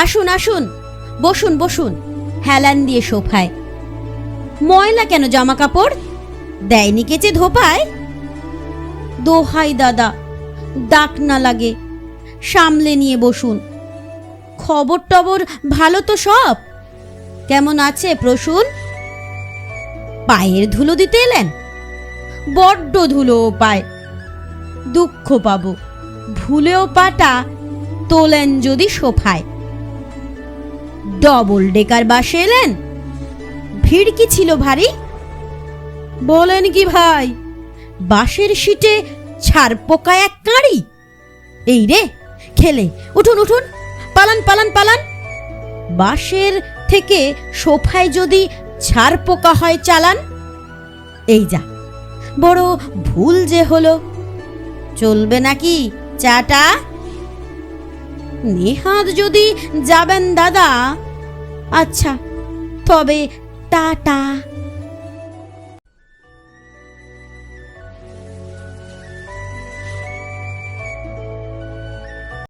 আসুন আসুন, বসুন বসুন হেলান দিয়ে সোফায়। ময়লা কেন জামা কাপড়? দেয়নি কেচে ধোপায়? দোহাই দাদা, ডাক না লাগে, সামলে নিয়ে বসুন। খবর টবর ভালো তো সব? কেমন আছে প্রসূন? পায়ের ধুলো দিতে এলেন? বড্ড ধুলো পায়। দুঃখ পাবো, ভুলেও পাটা তোলেন যদি সোফায়। ডবল ডেকার বাসে এলেন? ভিড় কি ছিল ভারী? বলেন কি ভাই, বাসের সিটে ছাড় পোকা এক কাঁড়ি। এই রে খেলে, উঠুন উঠুন, পালান পালান পালান। বাসের থেকে সোফায় যদি ছাড় পোকা হয় চালান। এই যা, বড় ভুল যে হলো। চলবে নাকি চাটা? নেহাত যদি যাবেন দাদা, আচ্ছা তবে টাটা।